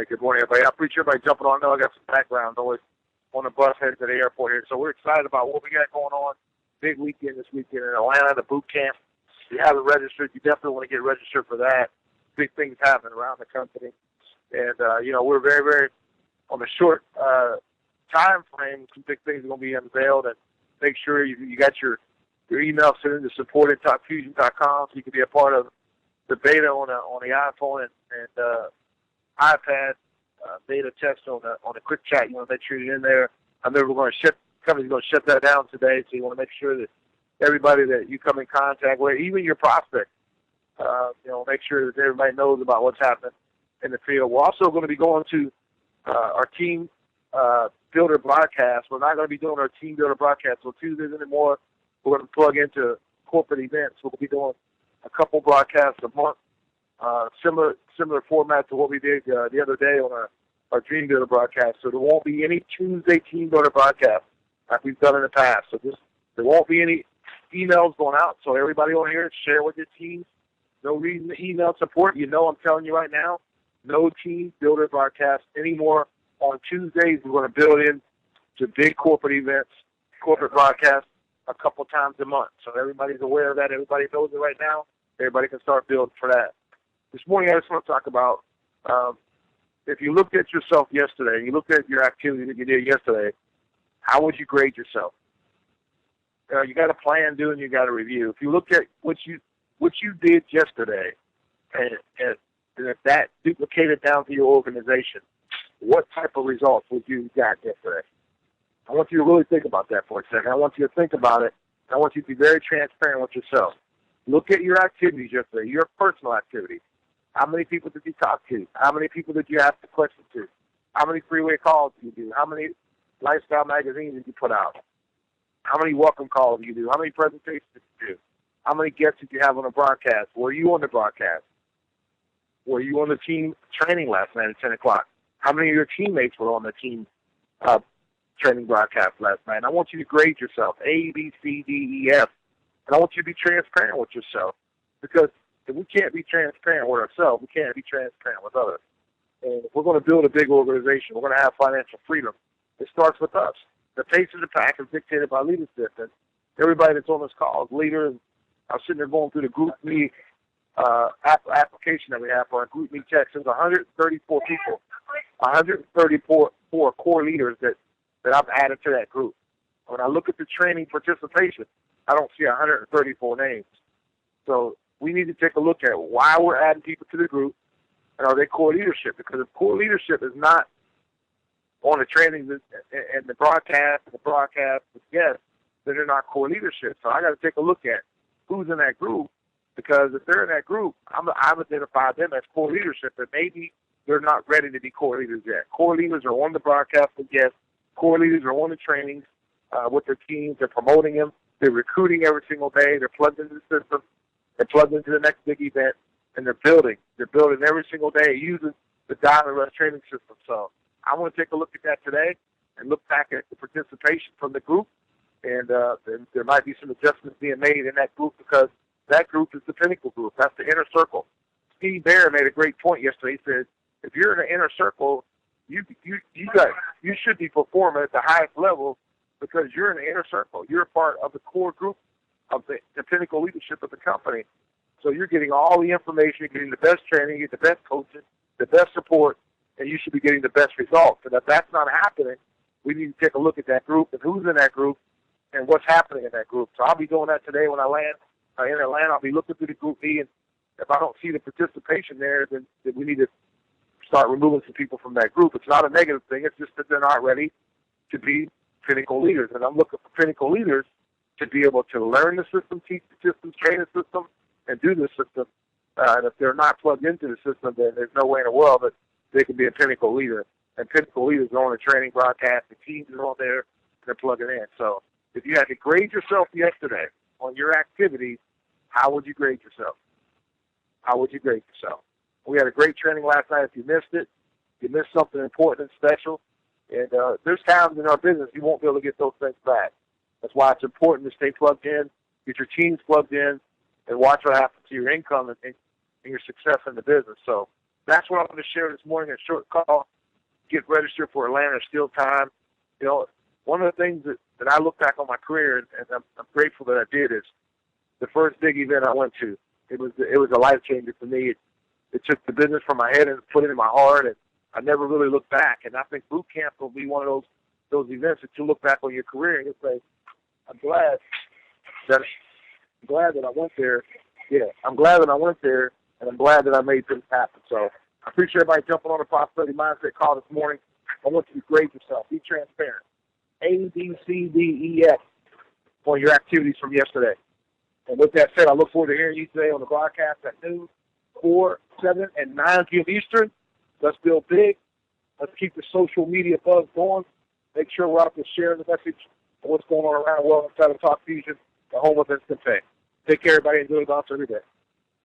Hey, good morning, everybody. I appreciate everybody jumping on. I know I got some background always on the bus heading to the airport here. So we're excited about what we got going on. Big weekend this weekend in Atlanta, the boot camp. If you haven't registered, you definitely want to get registered for that. Big things happening around the company. And, we're very, very on the short time frame. Some big things are going to be unveiled. And make sure you got your email sent in to support@topfusion.com so you can be a part of the beta on the iPhone and iPad beta test on the quick chat. You want to make sure you're in there. I know company's going to shut that down today, so you want to make sure that everybody that you come in contact with, even your prospect, make sure that everybody knows about what's happening in the field. We're also going to be going to our team builder broadcast. We're not going to be doing our team builder broadcast on Tuesdays anymore. We're going to plug into corporate events. We'll be doing a couple broadcasts a month, similar format to what we did the other day on our Dream Builder broadcast. So there won't be any Tuesday Team Builder broadcast like we've done in the past. So there won't be any emails going out. So everybody on here, share with your teams. No reason to email support. I'm telling you right now, no Team Builder broadcast anymore on Tuesdays. We're going to build in to big corporate events, corporate broadcasts a couple times a month. So everybody's aware of that. Everybody knows it right now. Everybody can start building for that. This morning I just want to talk about if you looked at yourself yesterday, you looked at your activity that you did yesterday, how would you grade yourself? You got a plan due and you got a review. If you look at what you did yesterday and if that duplicated down to your organization, what type of results would you got yesterday? I want you to really think about that for a second. I want you to think about it. I want you to be very transparent with yourself. Look at your activities yesterday, your personal activities. How many people did you talk to? How many people did you ask the question to? How many freeway calls did you do? How many lifestyle magazines did you put out? How many welcome calls did you do? How many presentations did you do? How many guests did you have on the broadcast? Were you on the broadcast? Were you on the team training last night at 10 o'clock? How many of your teammates were on the team training broadcast last night? And I want you to grade yourself, A, B, C, D, E, F. And I want you to be transparent with yourself, because if we can't be transparent with ourselves, we can't be transparent with others. And if we're going to build a big organization, we're going to have financial freedom, it starts with us. The pace of the pack is dictated by leadership. And everybody that's on this call is leaders. I was sitting there going through the Group Me application that we have for our Group Me text. There's 134 people, 134 core leaders that I've added to that group. When I look at the training participation, I don't see 134 names. So we need to take a look at why we're adding people to the group, and are they core leadership? Because if core leadership is not on the trainings and the broadcast with guests, then they're not core leadership. So I got to take a look at who's in that group, because if they're in that group, I've identified them as core leadership, but maybe they're not ready to be core leaders yet. Core leaders are on the broadcast with guests. Core leaders are on the trainings with their teams. They're promoting them. They're recruiting every single day. They're plugged into the system. They're plugged into the next big event, and they're building. They're building every single day using the Diamond Rush training system. So I want to take a look at that today and look back at the participation from the group, and there might be some adjustments being made in that group, because that group is the pinnacle group. That's the inner circle. Steve Bear made a great point yesterday. He said, if you're in the inner circle, you should be performing at the highest level, because you're in the inner circle. You're a part of the core group of the pinnacle leadership of the company. So you're getting all the information, you're getting the best training, you get the best coaching, the best support, and you should be getting the best results. And if that's not happening, we need to take a look at that group and who's in that group and what's happening in that group. So I'll be doing that today when I land in Atlanta. I'll be looking through the Group B, and if I don't see the participation there, then we need to start removing some people from that group. It's not a negative thing. It's just that they're not ready to be pinnacle leaders. And I'm looking for pinnacle leaders to be able to learn the system, teach the system, train the system, and do the system. And if they're not plugged into the system, then there's no way in the world that they can be a pinnacle leader. And pinnacle leaders are on the training broadcast. The teams are on there. They're plugging in. So if you had to grade yourself yesterday on your activities, how would you grade yourself? How would you grade yourself? We had a great training last night. If you missed it, you missed something important and special. And there's times in our business you won't be able to get those things back. That's why it's important to stay plugged in, get your teams plugged in, and watch what happens to your income and your success in the business. So that's what I'm going to share this morning, a short call. Get registered for Atlanta Steel Time. You know, one of the things that I look back on my career, and I'm grateful that I did, is the first big event I went to. It was a life changer for me. It took the business from my head and put it in my heart, and I never really looked back. And I think boot camp will be one of those events that you look back on your career and you say, I'm glad that I went there. Yeah, I'm glad that I went there, and I'm glad that I made things happen. So I appreciate everybody jumping on the Prosperity Mindset call this morning. I want you to grade yourself. Be transparent. A, B, C, D, E, F on your activities from yesterday. And with that said, I look forward to hearing you today on the broadcast at noon, 4, 7, and 9 p.m. Eastern. Let's build big. Let's keep the social media buzz going. Make sure we're out there sharing the message of what's going on around the world inside of Talk Fusion, the home of instant pay. Take care, everybody, and do it about every day.